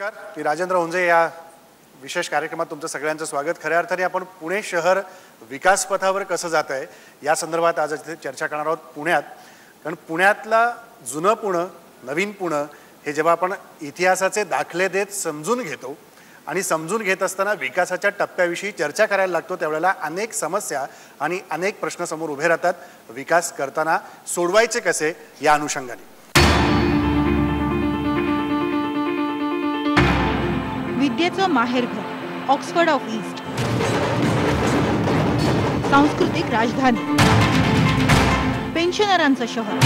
नमस्कार, मी राजेंद्र हुंजे. या विशेष कार्यक्रमात तुमचं सगळ्यांचं स्वागत. खऱ्या अर्थाने आपण पुणे शहर विकास पथावर कसं जात आहे या संदर्भात आज इथे चर्चा करणार आहोत पुण्यात. कारण पुण्यातला जुनं पुणे, नवीन पुणे हे जेव्हा आपण इतिहासाचे दाखले देत समजून घेतो आणि समजून घेत असताना विकासाच्या टप्प्याविषयी चर्चा करायला लागतो, त्यावेळेला अनेक समस्या आणि अनेक प्रश्न समोर उभे राहतात. विकास करताना सोडवायचे कसे या अनुषंगाने विद्येचं माहेरघर, ऑक्सफर्ड ऑफ ईस्ट, सांस्कृतिक राजधानी, पेन्शनरांचं शहर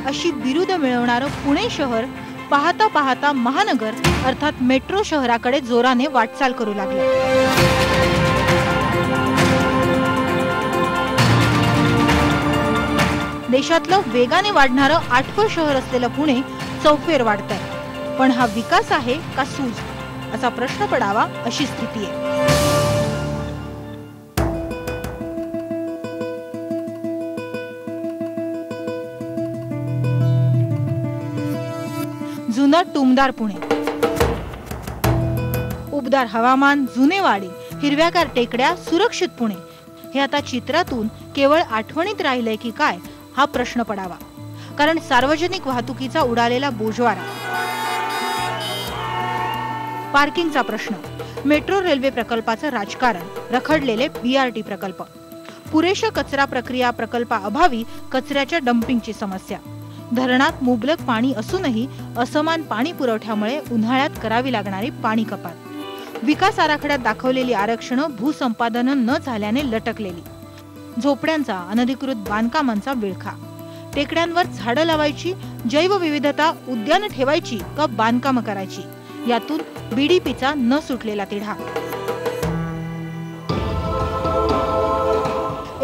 अशी बिरुदं मिळवणारं पुणे शहर पाहता पाहता महानगर अर्थात मेट्रो शहराकडे जोराने वाटचाल करू लागले. देशातलं वेगाने वाढणारं 8वं शहर असलेलं पुणे चौफेर वाढतंय. पण हा विकास आहे का सूज असा प्रश्न पडावा अशी स्थिती आहे. जुनं टुमदार पुणे, उबदार हवामान, जुने वाडे, हिरव्यागार टेकड्या, सुरक्षित पुणे हे आता चित्रातून केवळ आठवणीत राहिलंय की काय हा प्रश्न पडावा. कारण सार्वजनिक वाहतुकीचा उडालेला बोजवारा, पार्किंगचा प्रश्न, मेट्रो रेल्वे प्रकल्पाचं राजकारण, रखडलेले BRT प्रकल्प, पुरेशा कचरा प्रक्रिया प्रकल्पाअभावी कचऱ्याच्या डम्पिंगची समस्या, धरणात मुबलक पाणी असूनही असमान पाणी पुरवठ्यामुळे उन्हाळ्यात करावी लागणारी पाणी कपात, विकास आराखड्यात दाखवलेली आरक्षणं भूसंपादन न झाल्याने लटकलेली, झोपड्यांचा अनधिकृत बांधकामांचा विळखा, टेकड्यांवर झाडं लावायची, जैवविविधता उद्यान ठेवायची का बांधकामं करायची यातून BDPचा न सुटलेला तिढा.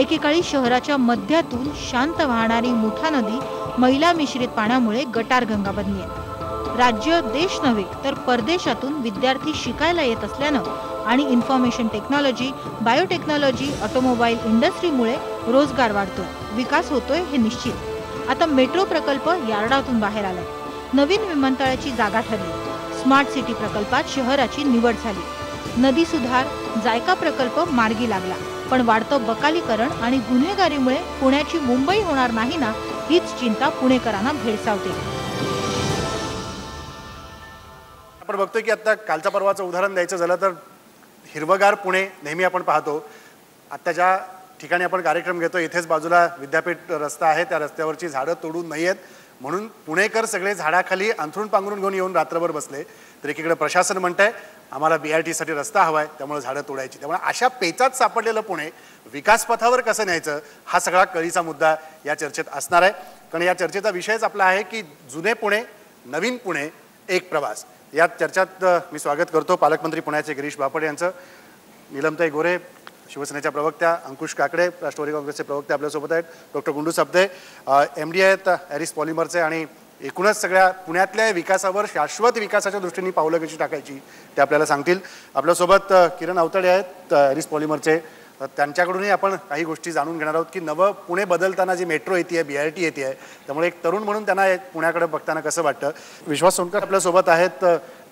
एकेकाळी शहराच्या मध्यातून शांत वाहणारी मुठा नदी मैला मिश्रित पाण्यामुळे गटारगंगा बनली आहे. राज्य, देश नव्हे तर परदेशातून विद्यार्थी शिकायला येत असल्यानं आणि इन्फॉर्मेशन टेक्नॉलॉजी, बायोटेक्नॉलॉजी, ऑटोमोबाईल इंडस्ट्रीमुळे रोजगार वाढतोय, विकास होतोय हे निश्चित. आता मेट्रो प्रकल्प यार्डातून बाहेर आलाय, नवीन विमानतळाची जागा ठरली, स्मार्ट सिटी प्रकल्पात शहराची निवड झाली, नदी सुधार, जायका प्रकल्प मार्गी लागला. पण वाढतं बकालीकरण आणि गुन्हेगारीमुळे पुण्याची मुंबई होणार नाही ना हीच चिंता पुणेकरांना भेडसावते. आपण बघतोय की आता कालच्या परवाचं उदाहरण द्यायचं झालं तर हिरवगार पुणे नेहमी आपण पाहतो. आता ज्या ठिकाणी आपण कार्यक्रम घेतो इथेच बाजूला विद्यापीठ रस्ता आहे, त्या रस्त्यावरची झाडं तोडू नयेत म्हणून पुणेकर सगळे झाडाखाली अंथरूण पांघरून घेऊन येऊन रात्रभर बसले. तर एकीकडे प्रशासन म्हणतंय आम्हाला BRT साठी रस्ता हवाय त्यामुळे झाडं तोडायची. त्यामुळे अशा पेचात सापडलेलं पुणे विकास पथावर कसं न्यायचं हा सगळा कळीचा मुद्दा या चर्चेत असणार आहे. कारण या चर्चेचा विषयच आपला आहे की जुने पुणे, नवीन पुणे, एक प्रवास. या चर्चेत मी स्वागत करतो पालकमंत्री पुण्याचे गिरीश बापट यांचं, नीलमताई गोरे शिवसेनेच्या प्रवक्त्या, अंकुश काकडे राष्ट्रवादी काँग्रेसचे प्रवक्ते आपल्यासोबत आहेत, डॉक्टर गुंडू सब्दे MD आहेत ॲरिस पॉलिमरचे, आणि एकूणच सगळ्या पुण्यातल्या विकासावर शाश्वत विकासाच्या दृष्टीने पावलं कशी टाकायची ते आपल्याला सांगतील. आपल्यासोबत किरण अवतडे आहेत ॲरिस पॉलिमरचे, त्यांच्याकडूनही आपण काही गोष्टी जाणून घेणार आहोत की नवं पुणे बदलताना जी मेट्रो येते आहे, BRT येते आहे, त्यामुळे एक तरुण म्हणून त्यांना पुण्याकडे बघताना कसं वाटतं. विश्वास सोनकर आपल्यासोबत आहेत,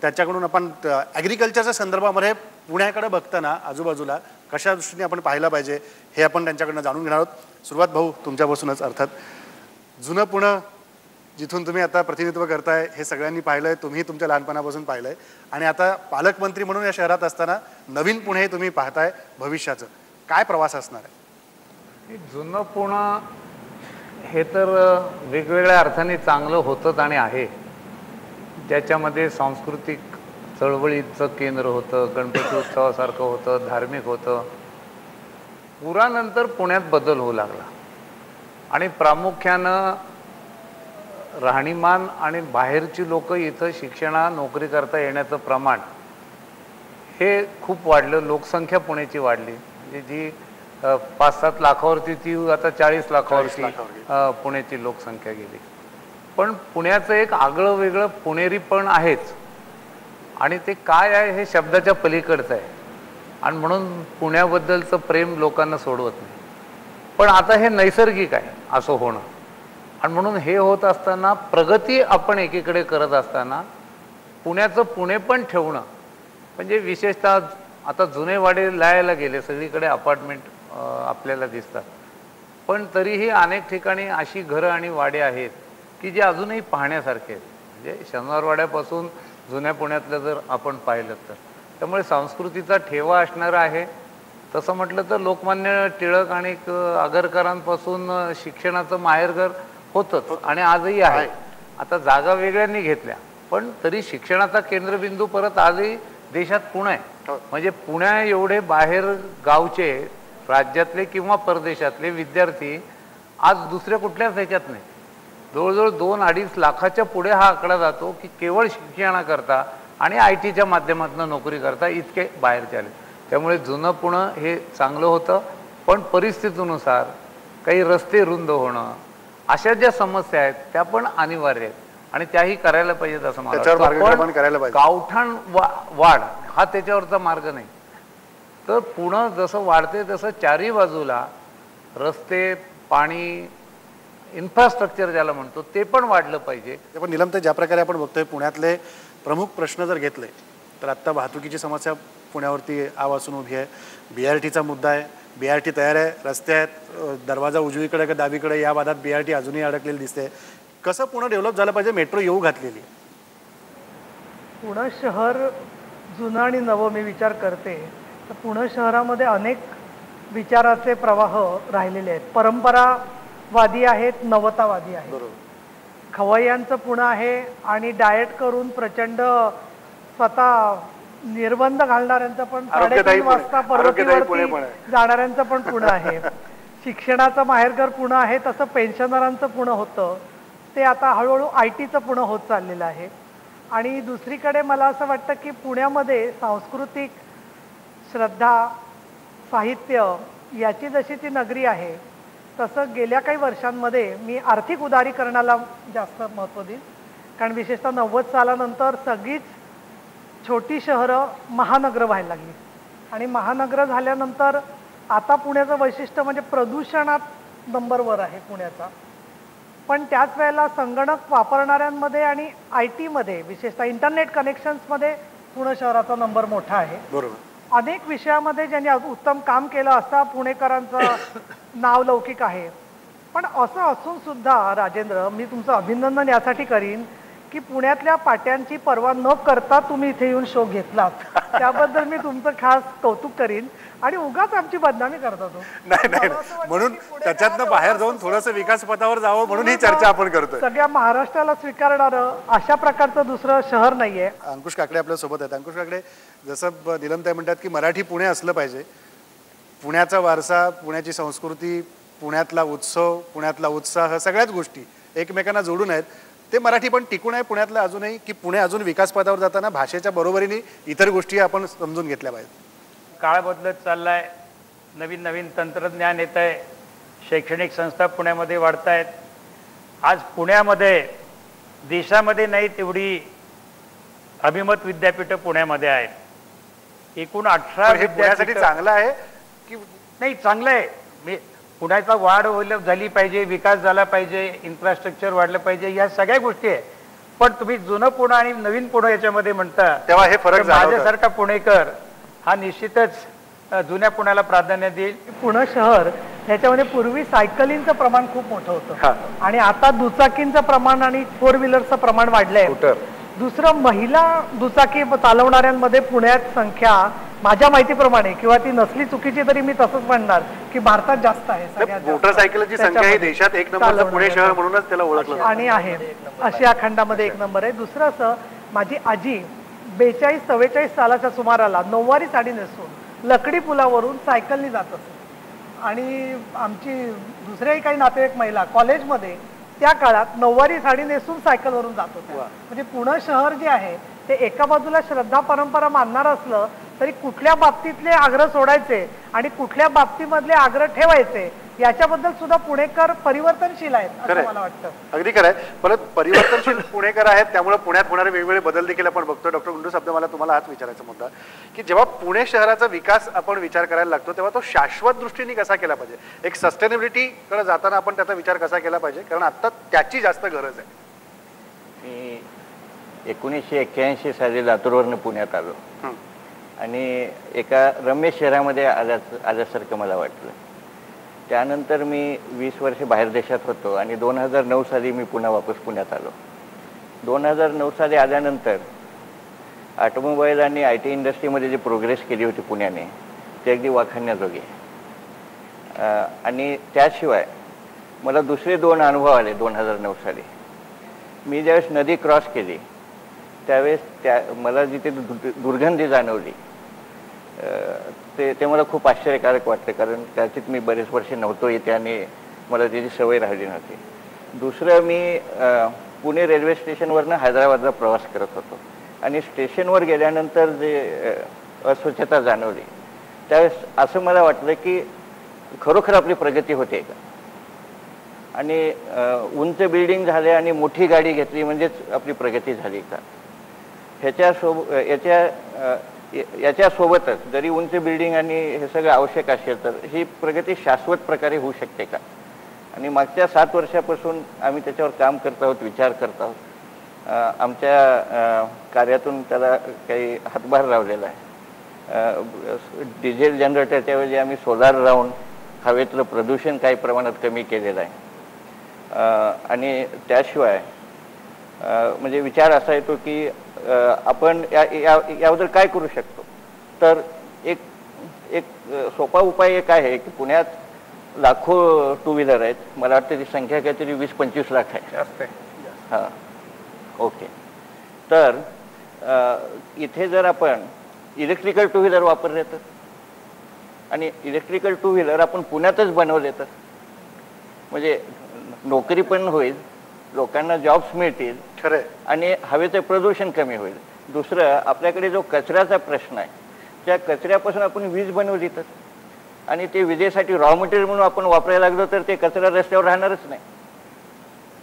त्याच्याकडून आपण ॲग्रिकल्चरच्या संदर्भामध्ये पुण्याकडे बघताना आजूबाजूला कशा दृष्टीने आपण पाहायला पाहिजे हे आपण त्यांच्याकडनं जाणून घेणार आहोत. सुरुवात भाऊ तुमच्यापासूनच. अर्थात जुनं पुणे जिथून तुम्ही आता प्रतिनिधित्व करताय हे सगळ्यांनी पाहिलंय, तुम्ही तुमच्या लहानपणापासून पाहिलंय, आणि आता पालकमंत्री म्हणून या शहरात असताना नवीन पुणे हे तुम्ही पाहताय भविष्याचं, काय प्रवास असणार आहे? जुनं पुणे हे तर वेगवेगळ्या अर्थाने चांगलं होतं आणि आहे. ज्याच्यामध्ये सांस्कृतिक चळवळीचं केंद्र होतं, गणपती उत्सवासारखं होतं, धार्मिक होतं. पुरानंतर पुण्यात बदल होऊ लागला आणि प्रामुख्यानं राहणीमान आणि बाहेरची लोक इथं शिक्षणा नोकरी करता येण्याचं प्रमाण हे खूप वाढलं. लोकसंख्या पुण्याची वाढली, म्हणजे जी 5-7 लाखावरती ती आता 40 लाखावरती पुण्याची लोकसंख्या गेली. पण पुण्याचं एक आगळं वेगळं पुणेरी पण आहेच, आणि ते काय आहे हे शब्दाच्या पलीकडचं आहे, आणि म्हणून पुण्याबद्दलचं प्रेम लोकांना सोडवत नाही. पण आता हे नैसर्गिक आहे असं होणं, आणि म्हणून हे होत असताना प्रगती आपण एकीकडे करत असताना पुण्याचं पुणे पण ठेवणं, म्हणजे विशेषतः आता जुने वाडे लायला गेले, सगळीकडे अपार्टमेंट आपल्याला दिसतात, पण तरीही अनेक ठिकाणी अशी घरं आणि वाडे आहेत की जे अजूनही पाहण्यासारखे आहेत. म्हणजे शनिवारवाड्यापासून जुन्या पुण्यातलं जर आपण पाहिलं तर, त्यामुळे संस्कृतीचा ठेवा असणारा आहे. तसं म्हटलं तर लोकमान्य टिळक आणि आगरकरांपासून शिक्षणाचं माहेरघर होतंच आणि आजही आहे. आता जागा वेगळ्यांनी घेतल्या, पण तरी शिक्षणाचा केंद्रबिंदू परत आजही देशात पुणे आहे. म्हणजे पुण्या एवढे बाहेर गावचे, राज्यातले किंवा परदेशातले विद्यार्थी आज दुसऱ्या कुठल्याच ह्याच्यात नाही. जवळजवळ 2-2.5 लाखाच्या पुढे हा आकडा जातो की केवळ शिक्षणाकरता आणि IT च्या माध्यमातून नोकरी करता इतके बाहेरचे आले. त्यामुळे जुनं पुणं हे चांगलं होतं, पण परिस्थितीनुसार काही रस्ते रुंद होणं, अशा ज्या समस्या आहेत त्या पण अनिवार्य आहेत आणि त्याही करायला पाहिजेत असं मला वाटतं. पण गावठाण वाढ हा त्याच्यावरचा मार्ग नाही. तर पुणं जसं वाढते तसं चारही बाजूला रस्ते, पाणी, इन्फ्रास्ट्रक्चर ज्याला म्हणतो ते पण वाढलं पाहिजे. पण निलमताई, ज्या प्रकारे आपण बघतोय पुण्यातले प्रमुख प्रश्न जर घेतले तर आत्ता वाहतुकीची समस्या पुण्यावरती आवासून उभी आहे. BRTचा मुद्दा आहे. BRT तयार आहे, रस्ते आहेत, दरवाजा उजवीकडे का डावीकडे या वादात BRT अजूनही अडकलेली दिसते. कसं पुणे डेव्हलप झालं पाहिजे? मेट्रो येऊ घातलेली. पुणे शहर जुनं आणि नवं मी विचार करते तर पुणे शहरामध्ये अनेक विचाराचे प्रवाह राहिलेले आहेत. परंपरावादी आहेत, नवतावादी आहेत. खवय्यांचं पुणे आहे आणि डाएट करून प्रचंड स्वतः निर्बंध घालणाऱ्यांचं पण 3:30 वाजता पर्वतीवरती जाणाऱ्यांचं पण पुणे आहे. शिक्षणाचं माहेरघर पुणे आहे, तसं पेन्शनरांचं पुणे होतं ते आता हळूहळू IT चं पुणे होत चाललेलं आहे. आणि दुसरीकडे मला असं वाटतं की पुण्यामध्ये सांस्कृतिक श्रद्धा, साहित्य याची जशी ती नगरी आहे तसं गेल्या काही वर्षांमध्ये मी आर्थिक उदारीकरणाला जास्त महत्त्व देईन. कारण विशेषतः 90 सालानंतर सगळीच छोटी शहरं महानगरं व्हायला लागली आणि महानगरं झाल्यानंतर आता पुण्याचं वैशिष्ट्य म्हणजे प्रदूषणात नंबरवर आहे पुण्याचा. पण त्याच वेळेला संगणक वापरणाऱ्यांमध्ये आणि IT मध्ये विशेषतः इंटरनेट कनेक्शन्समध्ये पुणे शहराचा नंबर मोठा आहे. बरोबर. अनेक विषयामध्ये ज्यांनी उत्तम काम केलं असता पुणेकरांचं नाव लौकिक आहे. पण असं असून सुद्धा राजेंद्र, मी तुमचं अभिनंदन यासाठी करीन की पुण्यातल्या पाट्यांची पर्वा न करता तुम्ही इथे येऊन शो घेतलात, त्याबद्दल मी तुमचं खास कौतुक करीन. आणि उगाच आमची बदनामी करता तो नाही, म्हणून त्याच्यातनं बाहेर जाऊन थोडंसं विकास पथावर जावं म्हणून ही चर्चा आपण करतोय. सगळ्या महाराष्ट्राला स्वीकारणारं अशा प्रकारचं दुसरं शहर नाहीये. अंकुश काकडे आपल्या सोबत आहेत. अंकुश काकडे, जसं निलमताई म्हणतात की मराठी पुणे असलं पाहिजे, पुण्याचा वारसा, पुण्याची संस्कृती, पुण्यातला उत्सव, पुण्यातला उत्साह, सगळ्याच गोष्टी एकमेकांना जोडून आहेत. ते मराठी पण टिकून आहे पुण्यातलं अजूनही, की पुणे अजून विकास पथावर जाताना भाषेच्या बरोबरीने इतर गोष्टी आपण समजून घेतल्या पाहिजेत? काळ बदलत चाललाय, नवीन नवीन तंत्रज्ञान येत आहे, शैक्षणिक संस्था पुण्यामध्ये वाढत आहेत. आज पुण्यामध्ये देशामध्ये नाही तेवढी अभिमत विद्यापीठं पुण्यामध्ये आहेत. एकूण 18 विद्यापीठासाठी चांगलं आहे की नाही? चांगलं आहे. मी पुण्याचा वाढ झाली पाहिजे, विकास झाला पाहिजे, इन्फ्रास्ट्रक्चर वाढलं पाहिजे, या सगळ्या गोष्टी आहे. पण तुम्ही जुनं पुणे आणि नवीन पुणे याच्यामध्ये म्हणता तेव्हा हे फरक माझ्यासारखा पुणेकर हा निश्चितच जुन्या पुण्याला प्राधान्य देईल. पुणे शहर ह्याच्यामध्ये पूर्वी सायकलिंगचं प्रमाण खूप मोठं होतं आणि आता दुचाकींचं प्रमाण आणि 4 व्हीलरचं प्रमाण वाढलंय. दुसरं, महिला दुचाकी चालवणाऱ्यांमध्ये पुण्यात संख्या माझ्या माहितीप्रमाणे, किंवा ती नसली चुकीची तरी मी तसंच म्हणणार की भारतात जास्त आहे. मोटरसायकलची संख्या ही देशात 1 नंबरचं पुणे शहर म्हणूनच त्याला ओळखलं आणि आहे, आशिया खंडामध्ये 1 नंबर आहे. दुसरं असं, माझी आजी 42-44 सालाच्या सुमाराला नऊवारी साडी नेसून लकडी पुलावरून सायकलनी जात असते. आणि आमची दुसऱ्याही काही नातेवाईक महिला कॉलेजमध्ये त्या काळात नऊवारी साडी नेसून सायकलवरून जात होत्या. म्हणजे पुणे शहर जे आहे ते एका बाजूला श्रद्धा परंपरा मानणार असलं तरी कुठल्या बाबतीतले आग्रह सोडायचे आणि कुठल्या बाबतीमधले आग्रह ठेवायचे याच्याबद्दल सुद्धा पुणेकर परिवर्तनशील आहेत असं मला वाटतं. अगदी खरं आहे. परत परिवर्तनशील पुणेकर आहेत, त्यामुळे पुण्यात होणारे वेगवेगळे बदल देखील आपण बघतो. डॉक्टर गुंडू साहेब, मला तुम्हाला हाच विचारायचा मुद्दा की जेव्हा पुणे शहराचा विकास आपण विचार करायला लागतो तेव्हा तो शाश्वत दृष्टीने कसा केला पाहिजे? एक सस्टेनेबिलिटीकडे जाताना आपण त्याचा विचार कसा केला पाहिजे? कारण आता त्याची जास्त गरज आहे. मी 1981 साली लातूरवरनं पुण्यात आलो आणि एका रम्य शहरामध्ये आल्यासारखं मला वाटलं. त्यानंतर मी 20 वर्ष बाहेर देशात होतो आणि 2009 साली मी पुन्हा वापस पुण्यात आलो. 2009 साली आल्यानंतर ऑटोमोबाईल आणि IT इंडस्ट्रीमध्ये जी प्रोग्रेस केली होती पुण्याने ते अगदी वाखाणण्याजोगे. आणि त्याशिवाय मला दुसरे 2 अनुभव आले 2009 साली. मी ज्यावेळेस नदी क्रॉस केली त्यावेळेस मला जिथे दुर्गंधी जाणवली ते मला खूप आश्चर्यकारक वाटतं, कारण त्याच्यात मी बरेच वर्ष नव्हतो इथे आणि मला त्याची सवय राहिली नव्हती. दुसरं, मी पुणे रेल्वे स्टेशनवरनं हैदराबादला प्रवास करत होतो आणि स्टेशनवर गेल्यानंतर जे अस्वच्छता जाणवली त्यावेळेस असं मला वाटलं की खरोखर आपली प्रगती होते का. आणि उंच बिल्डिंग झाले आणि मोठी गाडी घेतली म्हणजेच आपली प्रगती झाली का. याच्यासोबतच जरी उंच बिल्डिंग आणि हे सगळं आवश्यक असेल तर ही प्रगती शाश्वत प्रकारे होऊ शकते का. आणि मागच्या 7 वर्षापासून आम्ही त्याच्यावर काम करत आहोत, विचार करत आहोत. आमच्या कार्यातून त्याला काही हातभार लावलेला आहे. डिझेल जनरेटरच्या ऐवजी आम्ही सोलार लावून हवेतलं प्रदूषण काही प्रमाणात कमी केलेलं आहे. आणि त्याशिवाय म्हणजे विचार असा येतो की आपण याबद्दल काय करू शकतो. तर एक सोपा उपाय एक आहे की पुण्यात लाखो 2 व्हीलर आहेत. मला वाटतं ती संख्या काहीतरी 20-25 लाख आहे. हां, ओके. तर इथे जर आपण इलेक्ट्रिकल 2 व्हीलर वापरले तर आणि इलेक्ट्रिकल 2 व्हीलर आपण पुण्यातच बनवले तर म्हणजे नोकरी पण होईल, लोकांना जॉब्स मिळतील खरं आणि हवेचं प्रदूषण कमी होईल. दुसरं, आपल्याकडे जो कचऱ्याचा प्रश्न आहे त्या कचऱ्यापासून आपण वीज बनवली तर आणि ते विजेसाठी रॉ मटेरियल म्हणून आपण वापरायला लागलो तर ते कचरा रस्त्यावर राहणारच नाही.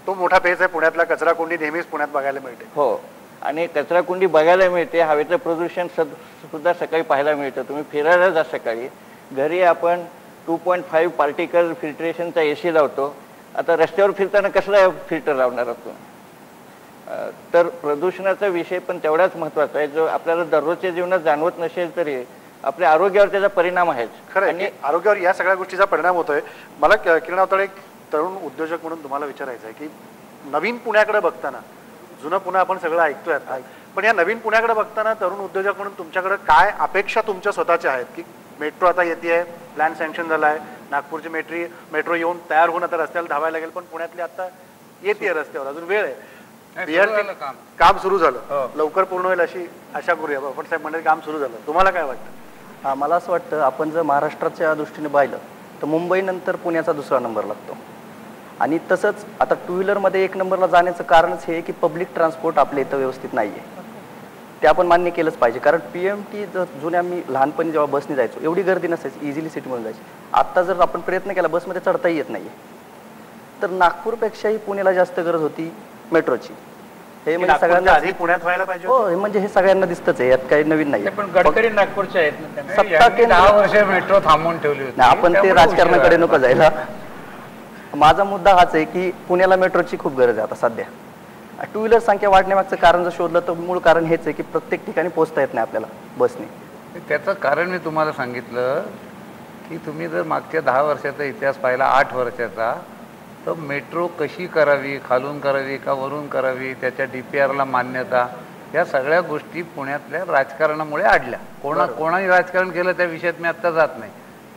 तो मोठा पेच आहे पुण्यातला. कचरा कोंडी नेहमीच पुण्यात बघायला मिळते. हो, आणि कचरा कुंडी बघायला मिळते. हवेचं प्रदूषण सुद्धा सकाळी पाहायला मिळतं. तुम्ही फिरायला जा सकाळी, घरी आपण 2.5 पार्टिकल फिल्ट्रेशनचा AC लावतो. आता रस्त्यावर फिरताना कसला फिल्टर लावणार आहोत. तर प्रदूषणाचा विषय पण तेवढाच महत्त्वाचा आहे जो आपल्याला दररोजच्या जीवनात जाणवत नसेल तरी आपल्या आरोग्यावर त्याचा परिणाम आहेच. खरं आणि आरोग्यावर या सगळ्या गोष्टीचा परिणाम होतोय. मला किरण अवताडे, एक तरुण उद्योजक म्हणून तुम्हाला विचारायचं आहे की नवीन पुण्याकडे बघताना, जुनं पुणे आपण सगळं ऐकतोय आता, पण या नवीन पुण्याकडे बघताना तरुण उद्योजक म्हणून तुमच्याकडे काय अपेक्षा तुमच्या स्वतःच्या आहेत की मेट्रो आता येते, प्लॅन सँक्शन झाला आहे, नागपूरची मेट्रो येऊन तयार होऊन आता रस्त्याला धावायला लागेल, पण पुण्यातली आता येते रस्त्यावर, अजून वेळ आहे. काम सुरू झालं, लवकर पूर्ण होईल अशी आशा करूया. पण साहेब म्हणजे काम सुरू झालं. तुम्हाला काय वाटतं? मला असं वाटतं आपण जर महाराष्ट्राच्या दृष्टीने पाहिलं तर मुंबईनंतर पुण्याचा 2रा नंबर लागतो. आणि तसंच आता 2 व्हीलरमध्ये 1 नंबरला जाण्याचं कारणच हे की पब्लिक ट्रान्सपोर्ट आपल्या इथं व्यवस्थित नाही आहे. ते आपण मान्य केलंच पाहिजे. कारण PMT जर जुन्या मी लहानपणी जेव्हा बसने जायचो एवढी गर्दी नसायची, इझिली सिटीमधून जायची. आत्ता जर आपण प्रयत्न केला बसमध्ये चढताही येत नाही तर नागपूरपेक्षाही पुण्याला जास्त गरज होती मेट्रोची. हे म्हणजे सगळ्यांना आधी पुण्यात व्हायला पाहिजे. हो, हे म्हणजे हे सगळ्यांना दिसतच आहे, यात काही नवीन नाही. पण गडकरी नागपूरचे आहेत ना, 10 वर्ष मेट्रो थांबवून ठेवली होती. आपण ते राजकारणाकडे नको जायला. माझा मुद्दा हाच आहे की पुण्याला मेट्रोची खूप गरज आहे आता सध्या. 2 व्हीलर संख्या वाढण्यामागचं कारण जर शोधलं तर मूळ कारण हेच आहे की प्रत्येक ठिकाणी पोहोचता येत नाही आपल्याला बसने. त्याचं कारण मी तुम्हाला सांगितलं की तुम्ही जर मागच्या 10 वर्षाचा इतिहास पाहिला, 8 वर्षाचा, तर मेट्रो कशी करावी, खालून करावी का वरून करावी, त्याच्या DPRला मान्यता, या सगळ्या गोष्टी पुण्यातल्या राजकारणामुळे अडल्या. कोणाही राजकारण केलं त्या विषयात मी आत्ता जात नाही,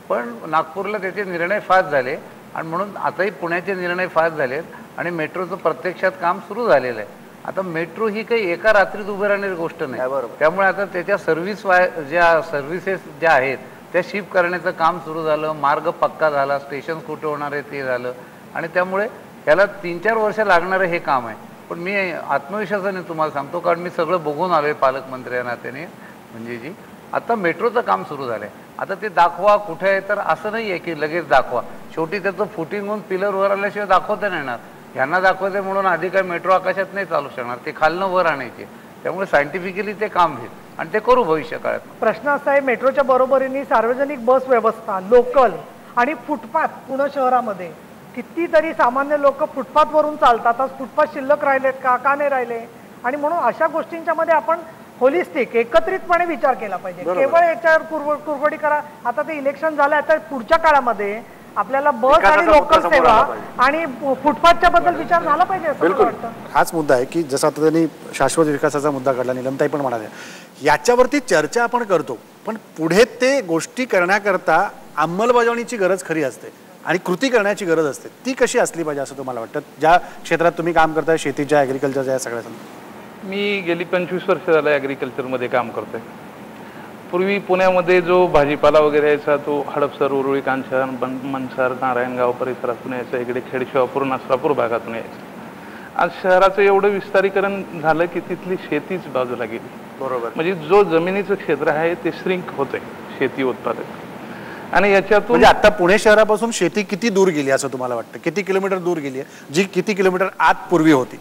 पण नागपूरला त्याचे निर्णय फास्ट झाले आणि म्हणून आताही पुण्याचे निर्णय फास्ट झालेत आणि मेट्रोचं प्रत्यक्षात काम सुरू झालेलं आहे. आता मेट्रो ही काही एका रात्रीत उभं राहणारी गोष्ट नाही. त्यामुळे आता त्याच्या सर्व्हिसेस ज्या आहेत त्या शिफ्ट करण्याचं काम सुरू झालं, मार्ग पक्का झाला, स्टेशन कुठे होणार आहे ते झालं आणि त्यामुळे त्याला 3-4 वर्ष लागणारं हे काम आहे. पण मी आत्मविश्वासाने तुम्हाला सांगतो, कारण मी सगळं बघून आलो आहे पालकमंत्री या नात्याने, म्हणजे आता मेट्रोचं काम सुरू झालं आहे. आता ते दाखवा कुठे आहे, तर असं नाही आहे की लगेच दाखवा. शेवटी त्याचं फुटिंग होऊन पिलरवर आल्याशिवाय दाखवता नाही येणार. यांना दाखवायचं म्हणून आधी काय मेट्रो आकाशात नाही चालू शकणार, ते खालनं वर आणायचे. त्यामुळे सायंटिफिकली ते काम होईल आणि ते करू भविष्य काळात. प्रश्न असा आहे, मेट्रोच्या बरोबरीने सार्वजनिक बस व्यवस्था, लोकल आणि फुटपाथ. पुणे शहरामध्ये कितीतरी सामान्य लोक फुटपाथवरून चालतात. आज फुटपाथ शिल्लक राहिलेत का नाही राहिले? आणि म्हणून अशा गोष्टींच्या मध्ये आपण होलिस्टिक एकत्रितपणे विचार केला पाहिजे. केवळ याच्यावर कुरबडी करा. आता ते इलेक्शन झालं, आता पुढच्या काळामध्ये आपल्याला बस आणि लोकल सेवा आणि फुटपाथच्या बद्दल विचार झाला पाहिजे असं मला वाटतं. हाच मुद्दा आहे की जसा आता त्यांनी शाश्वत विकासाचा मुद्दा काढला, नीलमताई पण म्हणाल्या, याच्यावरती चर्चा आपण करतो, पण पुढे ते गोष्टी करण्याकरता अंमलबजावणीची गरज खरी असते आणि कृती करण्याची गरज असते. ती कशी असली पाहिजे असं तुम्हाला वाटतं, ज्या क्षेत्रात तुम्ही काम करताय, शेतीच्या, ॲग्रिकल्चरच्या, या सगळ्या? मी गेली 25 वर्ष झालं ॲग्रिकल्चरमध्ये काम करतोय. पूर्वी पुण्यामध्ये जो भाजीपाला वगैरे यायचा तो हडपसर, उरुळी, कांचन, मनसर, नारायणगाव परिसरातून यायचा, इकडे खेड, शिवापूर, नसरापूर भागातून यायचा. आज शहराचं एवढं विस्तारीकरण झालं की तिथली शेतीच बाजूला गेली. बरोबर. म्हणजे जो जमिनीचं क्षेत्र आहे ते श्रिंक होतंय शेती उत्पादक. आणि याच्यातून म्हणजे आता पुणे शहरापासून शेती किती दूर गेली असं तुम्हाला वाटतं? किती किलोमीटर दूर गेली आहे, जी किती किलोमीटर आत पूर्वी होती?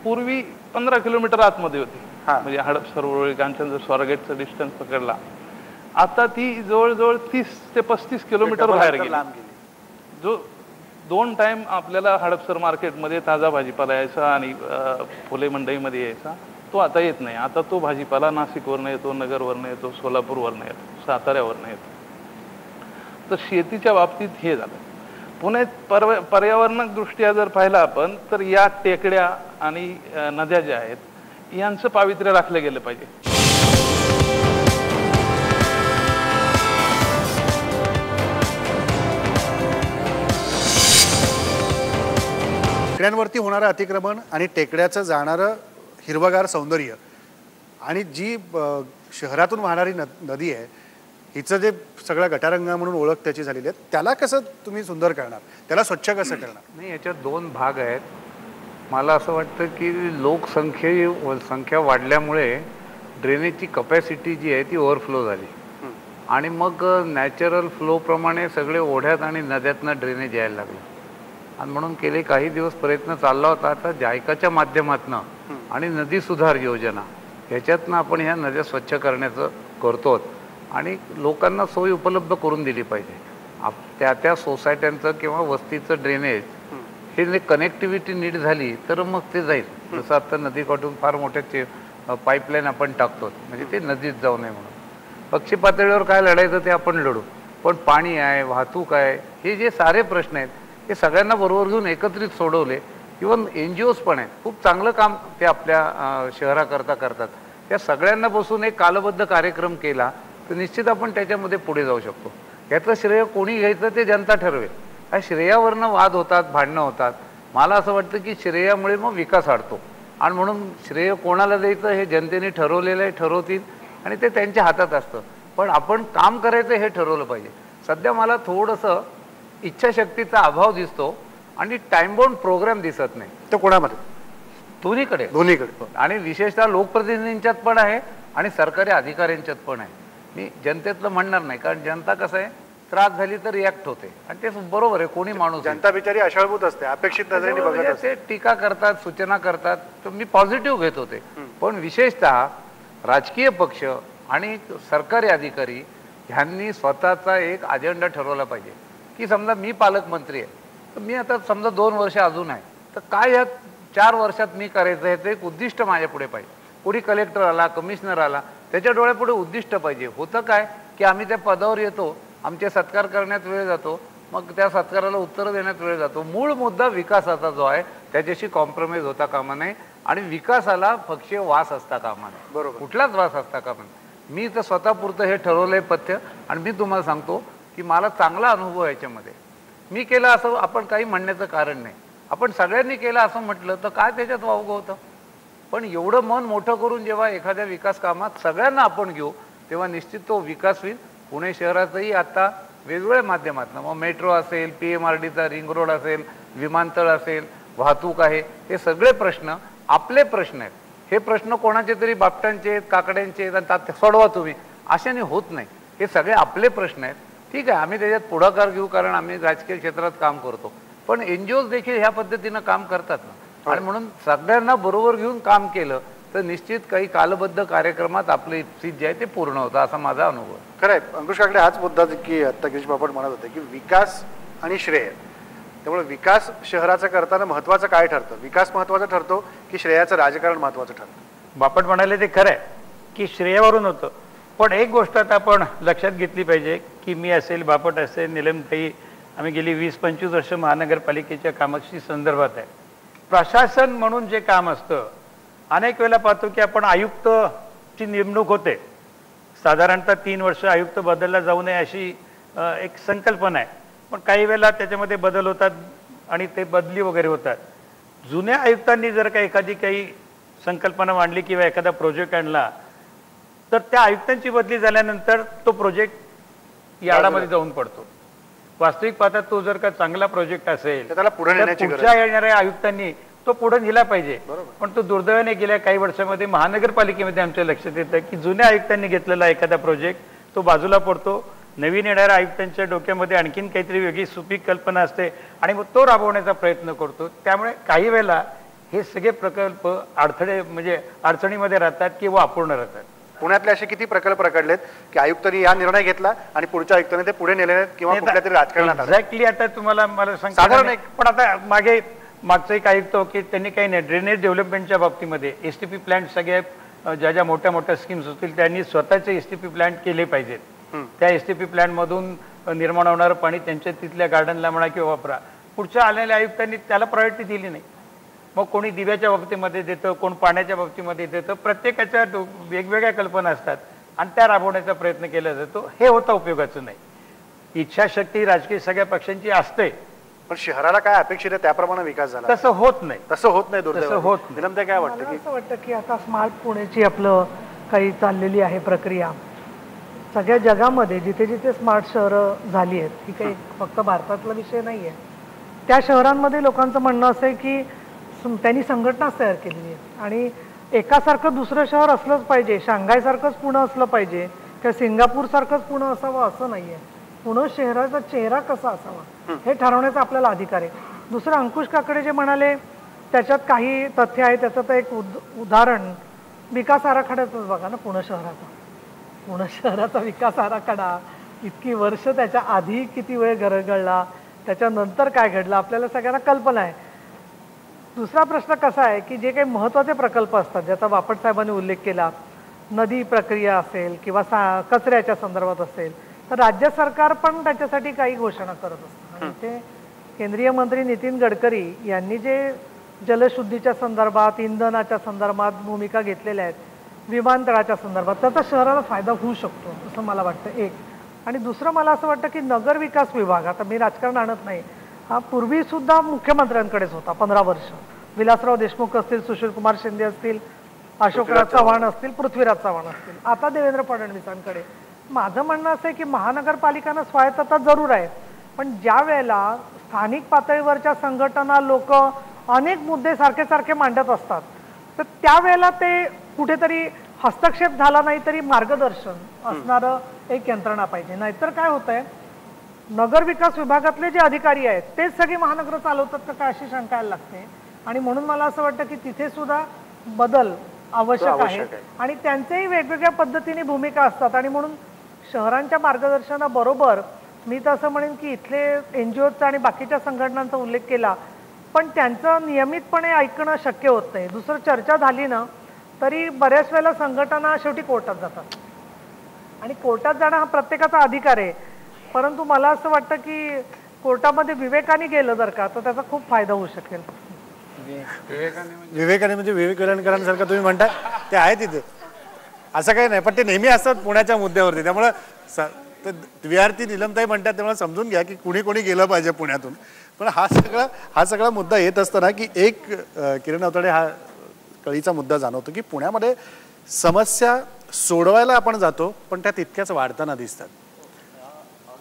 पूर्वी 15 किलोमीटर आतमध्ये होती. म्हणजे हडपसर, उरुळी, कांचन जर स्वारगेटचा डिस्टन्स पकडला, आता ती जवळजवळ 30 ते 35 किलोमीटर बाहेर गेली. जो 2 टाइम आपल्याला हडपसर मार्केटमध्ये ताजा भाजीपाला यायचा आणि फुले मंडईमध्ये यायचा, तो आता येत नाही. आता तो भाजीपाला नाशिकवरनं येतो, नगरवरनं येतो, सोलापूरवरनं येतो, साताऱ्यावरनं येतो. तर शेतीच्या बाबतीत हे झालं. पुण्यात पर्यावरणदृष्ट्या जर पाहिलं आपण तर या टेकड्या आणि नद्या ज्या आहेत यांचं पावित्र्य राखलं गेलं पाहिजे. टेकड्यांवरती होणारं अतिक्रमण आणि टेकड्याचं जाणारं हिरवगार सौंदर्य आणि जी शहरातून वाहणारी नदी आहे, हिचं जे सगळं गटारंगा म्हणून ओळख त्याची झालेली आहे, त्याला कसं तुम्ही सुंदर करणार, त्याला स्वच्छ कसं करणार? नाही, याच्यात 2 भाग आहेत. मला असं वाटतं की संख्या वाढल्यामुळे ड्रेनेजची कपॅसिटी जी आहे ती ओव्हरफ्लो झाली आणि मग नॅचरल फ्लोप्रमाणे सगळे ओढ्यात आणि नद्यातनं ड्रेनेज यायला लागलं. आणि म्हणून गेले काही दिवस प्रयत्न चालला होता. आता जायकाच्या माध्यमातून आणि नदी सुधार योजना ह्याच्यातनं आपण ह्या नद्या स्वच्छ करण्याचं करतो आणि लोकांना सोय उपलब्ध करून दिली पाहिजे. त्या सोसायट्यांचं किंवा वस्तीचं ड्रेनेज हे कनेक्टिव्हिटी नीट झाली तर मग ते जाईल. जसं आता नदीकाठून फार मोठे पाईपलाईन आपण टाकतो, म्हणजे ते नदीत जाऊ नये म्हणून. पक्षी पातळीवर काय लढायचं ते आपण लढू, पण पाणी आहे, वाहतूक आहे, हे जे सारे प्रश्न आहेत हे सगळ्यांना बरोबर घेऊन एकत्रित सोडवले. इव्हन NGOs पण आहेत, खूप चांगलं काम ते आपल्या शहराकरता करतात. त्या सगळ्यांना बसून एक कालबद्ध कार्यक्रम केला तर निश्चित आपण त्याच्यामध्ये पुढे जाऊ शकतो. याचं श्रेय कोणी घ्यायचं ते जनता ठरवेल. हा श्रेयावरनं वाद होतात, भांडणं होतात. मला असं वाटतं की श्रेयामुळे मग विकास अडतो आणि म्हणून श्रेय कोणाला द्यायचं हे जनतेने ठरवलेलं आहे, ठरवतील आणि ते त्यांच्या हातात असतं. पण आपण काम करायचं हे ठरवलं पाहिजे. सध्या मला थोडंसं इच्छाशक्तीचा अभाव दिसतो आणि टाइम बाउंड प्रोग्राम दिसत नाही. तो कोणामध्ये? दोन्हीकडे आणि विशेषतः लोकप्रतिनिधींच्यात पण आहे आणि सरकारी अधिकाऱ्यांच्यात पण आहे. मी जनतेतलं म्हणणार नाही, कारण जनता कसं आहे, त्रास झाली तर रिॲक्ट होते आणि ते बरोबर आहे. कोणी माणूस, जनता बिचारी अशाळभूत असते, अपेक्षित नजरेने बघत असते, टीका करतात, सूचना करतात, तर मी पॉझिटिव्ह घेत होते. पण विशेषतः राजकीय पक्ष आणि सरकारी अधिकारी ह्यांनी स्वतःचा एक अजेंडा ठरवला पाहिजे की समजा मी पालकमंत्री आहे तर मी आता समजा 2 वर्ष अजून आहे, तर काय ह्या 4 वर्षात मी करायचं आहे ते एक उद्दिष्ट माझ्या पुढे पाहिजे. कोणी कलेक्टर आला, कमिशनर आला, त्याच्या डोळ्यापुढे उद्दिष्ट पाहिजे. होतं काय की आम्ही त्या पदावर येतो, आमचे सत्कार करण्यात वेळ जातो, मग त्या सत्काराला उत्तर देण्यात वेळ जातो. मूळ मुद्दा विकासाचा जो आहे त्याच्याशी कॉम्प्रोमाइज होता कामा नये आणि विकासाला पक्षीय वास असता कामा नये. बरोबर, कुठलाच वास असता कामा नये. मी तर स्वतःपुरतं हे ठरवलंय पथ्य आणि मी तुम्हाला सांगतो की मला चांगला अनुभव आहे याच्यामध्ये. मी केलं असं आपण काही म्हणण्याचं कारण नाही. आपण सगळ्यांनी केलं असं म्हटलं तर काय त्याच्यात वावगं होतं. पण एवढं मन मोठं करून जेव्हा एखाद्या विकास कामात सगळ्यांना आपण घेऊ तेव्हा निश्चित तो विकास होईल. पुणे शहरातही आता वेगवेगळ्या माध्यमातून, मग मेट्रो असेल, PMRDचा रिंग रोड असेल, विमानतळ असेल, वाहतूक आहे, हे सगळे प्रश्न आपले प्रश्न आहेत. हे प्रश्न कोणाचे तरी बापटांचे आहेत, काकड्यांचे आहेत आणि सोडवा तुम्ही, अशाने होत नाही. हे सगळे आपले प्रश्न आहेत. ठीक आहे, आम्ही त्याच्यात पुढाकार घेऊ कारण आम्ही राजकीय क्षेत्रात काम करतो, पण NGOs देखील ह्या पद्धतीनं काम करतात ना. आणि म्हणून सगळ्यांना बरोबर घेऊन काम केलं तर निश्चित काही कालबद्ध कार्यक्रमात आपले इप्सित जे आहे ते पूर्ण होतं, असा माझा अनुभव आहे. खरं आहे अंकुश काकडे, हाच मुद्दा की आत्ता गिरीश बापट म्हणत होते की विकास आणि श्रेय त्यामुळे विकास शहराचा करताना महत्त्वाचं काय ठरतं? विकास महत्त्वाचा ठरतो की श्रेयाचं राजकारण महत्त्वाचं ठरतं? बापट म्हणाले ते खरं आहे की श्रेयावरून होतं, पण एक गोष्ट आता आपण लक्षात घेतली पाहिजे की मी असेल, बापट असेल, निलमताई, आम्ही गेली 20-25 वर्ष महानगरपालिकेच्या कामाशी संदर्भात आहे. प्रशासन म्हणून जे काम असतं, अनेक वेळेला पाहतो की आपण आयुक्तची नेमणूक होते, साधारणतः 3 वर्ष आयुक्त बदलला जाऊ नये अशी एक संकल्पना आहे, पण काही वेळेला त्याच्यामध्ये बदल होतात आणि ते बदली वगैरे होतात. जुन्या आयुक्तांनी जर का एखादी काही संकल्पना मांडली किंवा एखादा प्रोजेक्ट आणला तर त्या आयुक्तांची बदली झाल्यानंतर तो प्रोजेक्ट यार्डामध्ये जाऊन पडतो. वास्तविक पाहता तो जर का चांगला प्रोजेक्ट असेल त्याला पुढे नेण्याची गरज पुढच्या येणाऱ्या आयुक्तांनी तो पुढे नेला पाहिजे. पण तो दुर्दैवाने गेल्या काही वर्षामध्ये महानगरपालिकेमध्ये आमच्या लक्षात येतं की जुन्या आयुक्तांनी घेतलेला एखादा प्रोजेक्ट तो बाजूला पडतो, नवीन येणाऱ्या आयुक्तांच्या डोक्यामध्ये आणखीन काहीतरी वेगळी सुपीक कल्पना असते आणि मग तो राबवण्याचा प्रयत्न करतो. त्यामुळे काही वेळेला हे सगळे प्रकल्प अडथळे म्हणजे अडचणीमध्ये राहतात किंवा अपूर्ण राहतात. पुण्यातले असे किती प्रकल्प रखडलेत की आयुक्तांनी या निर्णय घेतला आणि पुढच्या आयुक्तांनी ते पुढे नेले नाहीत किंवा कुठल्या तरी राजकारणात आले? एक्झॅक्टली आता तुम्हाला मला साधारण एक पण आता मागचं एक आयुक्त की त्यांनी काही नाही, ड्रेनेज डेव्हलपमेंटच्या बाबतीमध्ये एसटीपी प्लांट सगळ्या ज्या ज्या मोठ्या मोठ्या स्कीम्स असतील त्यांनी स्वतःचे एसटीपी प्लांट केले पाहिजेत. त्या एसटीपी प्लांटमधून निर्माण होणारं पाणी त्यांच्या तिथल्या गार्डनला म्हणा किंवा वापरा. पुढच्या आलेल्या आयुक्तांनी त्याला प्रायोरिटी दिली नाही. मग कोणी दिव्याच्या बाबतीमध्ये देतं, कोण पाण्याच्या बाबतीमध्ये देतं, प्रत्येकाच्या वेगवेगळ्या कल्पना असतात आणि त्या राबवण्याचा प्रयत्न केला जातो. हे होता उपयोगाचं नाही. इच्छाशक्ती राजकीय सगळ्या पक्षांची असते, पण शहराला काय अपेक्षित आहे त्याप्रमाणे विकास झाला तसं होत नाही. तसं होत नाही. तसं होत नाही. निलमताई काय वाटतं की असं वाटतं की आता स्मार्ट पुण्याची आपलं काही चाललेली आहे प्रक्रिया, सगळ्या जगामध्ये जिथे जिथे स्मार्ट शहरं झाली आहेत, ही काही फक्त भारतातला विषय नाही आहे, त्या शहरांमध्ये लोकांचं म्हणणं असं आहे की त्यांनी संघटनाच तयार केलेली आहे आणि एकासारखं दुसरं शहर असलंच पाहिजे, शांघायसारखंच पुणे असलं पाहिजे किंवा सिंगापूरसारखंच पुणे असावं असं नाही आहे. पुणे शहराचा चेहरा कसा असावा हे ठरवण्याचा आपल्याला अधिकार आहे. दुसरं अंकुश काकडे जे म्हणाले त्याच्यात काही तथ्य आहे. त्याचं तर एक उदाहरण विकास आराखड्याचंच बघा ना, पुणे शहराचा. पुणे शहराचा विकास आराखडा इतकी वर्ष, त्याच्या आधी किती वेळ घडला, त्याच्यानंतर काय घडलं आपल्याला सगळ्यांना कल्पना आहे. दुसरा प्रश्न कसा आहे की जे काही महत्त्वाचे प्रकल्प असतात ज्याचा बापट साहेबांनी उल्लेख केला, नदी प्रक्रिया असेल किंवा कचऱ्याच्या संदर्भात असेल, तर राज्य सरकार पण त्याच्यासाठी काही घोषणा करत असतं. आणि ते केंद्रीय मंत्री नितीन गडकरी यांनी जे जलशुद्धीच्या संदर्भात, इंधनाच्या संदर्भात भूमिका घेतलेल्या आहेत, विमानतळाच्या संदर्भात, त्याचा शहराला फायदा होऊ शकतो असं मला वाटतं एक. आणि दुसरं मला असं वाटतं की नगर विकास विभाग, आता मी राजकारण आणत नाही, हा पूर्वीसुद्धा मुख्यमंत्र्यांकडेच होता 15 वर्ष. विलासराव देशमुख असतील, सुशीलकुमार शिंदे असतील, अशोकराव चव्हाण असतील, पृथ्वीराज चव्हाण असतील, आता देवेंद्र फडणवीसांकडे. माझं म्हणणं असं आहे की महानगरपालिकांना स्वायत्तता जरूर आहे, पण ज्या वेळेला स्थानिक पातळीवरच्या संघटना, लोक अनेक मुद्दे सारखे सारखे मांडत असतात, तर त्यावेळेला ते कुठेतरी हस्तक्षेप झाला नाही तरी मार्गदर्शन असणारं एक यंत्रणा पाहिजे. नाहीतर काय होतंय, नगर विकास विभागातले जे अधिकारी आहेत तेच सगळी महानगर चालवतात का काय अशी शंका यायला लागते. आणि म्हणून मला असं वाटतं की तिथे सुद्धा बदल आवश्यक आहे आणि त्यांच्याही वेगवेगळ्या पद्धतीने भूमिका असतात. आणि म्हणून शहरांच्या मार्गदर्शनाबरोबर मी तर असं म्हणेन की इथले NGOचा आणि बाकीच्या संघटनांचा उल्लेख केला, पण त्यांचं नियमितपणे ऐकणं शक्य होत नाही. दुसरं, चर्चा झाली ना तरी बऱ्याच वेळेला संघटना शेवटी कोर्टात जातात आणि कोर्टात जाणं हा प्रत्येकाचा अधिकार आहे, परंतु मला असं वाटतं की कोर्टामध्ये विवेकाने गेलं जर का तर त्याचा खूप फायदा होऊ शकेल. विवेकाने म्हणजे विवेक वेलणकरांसारखं तुम्ही म्हणता ते आहे तिथे, असं काही नाही, पण ते नेहमी असतात पुण्याच्या मुद्द्यावरती. त्यामुळं विद्यार्थी निलमताई म्हणतात त्यामुळे समजून घ्या की कुणी कोणी गेलं पाहिजे पुण्यातून. पण हा सगळा मुद्दा येत असताना की एक किरण अवताडे हा कळीचा मुद्दा जाणवतो की पुण्यामध्ये समस्या सोडवायला आपण जातो पण त्या तितक्याच वाढताना दिसतात.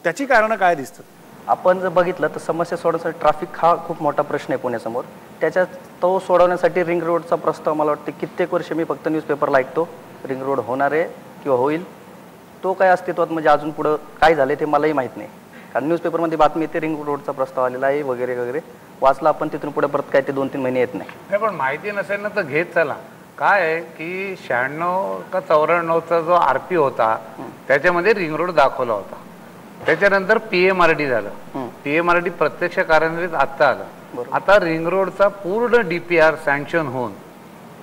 त्याची कारणं काय दिसतात? आपण जर बघितलं तर समस्या सोडवण्यासाठी ट्रॅफिक हा खूप मोठा प्रश्न आहे पुण्यासमोर. त्याच्यात तो सोडवण्यासाठी रिंग रोडचा प्रस्ताव मला वाटतं कित्येक वर्ष मी फक्त न्यूजपेपरला ऐकतो, रिंग रोड होणार आहे किंवा होईल. तो काय अस्तित्वात म्हणजे अजून पुढं काय झालं ते मलाही माहीत नाही, कारण न्यूजपेपरमध्ये बातमी येते रिंग रोडचा प्रस्ताव आलेला आहे वगैरे वगैरे, वाचला आपण, तिथून पुढे परत काय ते 2-3 महिने येत नाही. पण माहिती नसेल ना तर घेत चला. काय आहे की 96 का 94चा जो RP होता त्याच्यामध्ये रिंग रोड दाखवला होता, त्याच्यानंतर PMRD झालं, PMRD प्रत्यक्ष कार्यान्वित आत्ता आलं. आता रिंग रोडचा पूर्ण DPR सँक्शन होऊन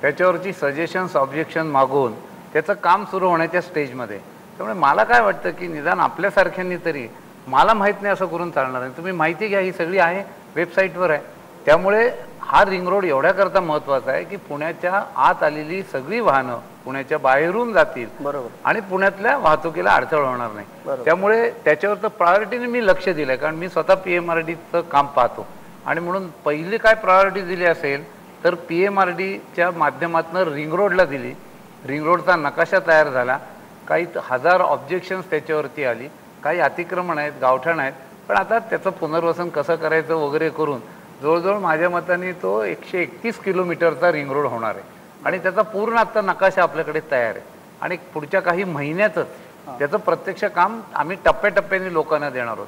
त्याच्यावरची सजेशन्स ऑब्जेक्शन मागवून त्याचं काम सुरू होण्याच्या स्टेजमध्ये. त्यामुळे मला काय वाटतं की निदान आपल्यासारख्यांनी तरी, मला माहीत नाही असं करून चालणार नाही, तुम्ही माहिती घ्या, ही सगळी आहे वेबसाईटवर आहे. त्यामुळे हा रिंग रोड एवढ्याकरता महत्त्वाचा आहे की पुण्याच्या आत आलेली सगळी वाहनं पुण्याच्या बाहेरून जातील. बरोबर. आणि पुण्यातल्या वाहतुकीला अडथळा होणार नाही. त्यामुळे त्याच्यावर तर प्रायोरिटीने मी लक्ष दिलं आहे, कारण मी स्वतः PMRDचं काम पाहतो. आणि म्हणून पहिली काय प्रायोरिटी दिली असेल तर PMRDच्या माध्यमातून रिंग रोडला दिली. रिंग रोडचा नकाशा तयार झाला, काही 1000 ऑब्जेक्शन्स त्याच्यावरती आली, काही अतिक्रमण आहेत, गावठाण आहेत, पण आता त्याचं पुनर्वसन कसं करायचं वगैरे करून जवळजवळ माझ्या मताने तो 131 किलोमीटरचा रिंग रोड होणार आहे. आणि त्याचा पूर्ण आत्ता नकाशा आपल्याकडे तयार आहे. आणि पुढच्या काही महिन्यातच त्याचं प्रत्यक्ष काम आम्ही टप्प्याटप्प्याने लोकांना देणार आहोत.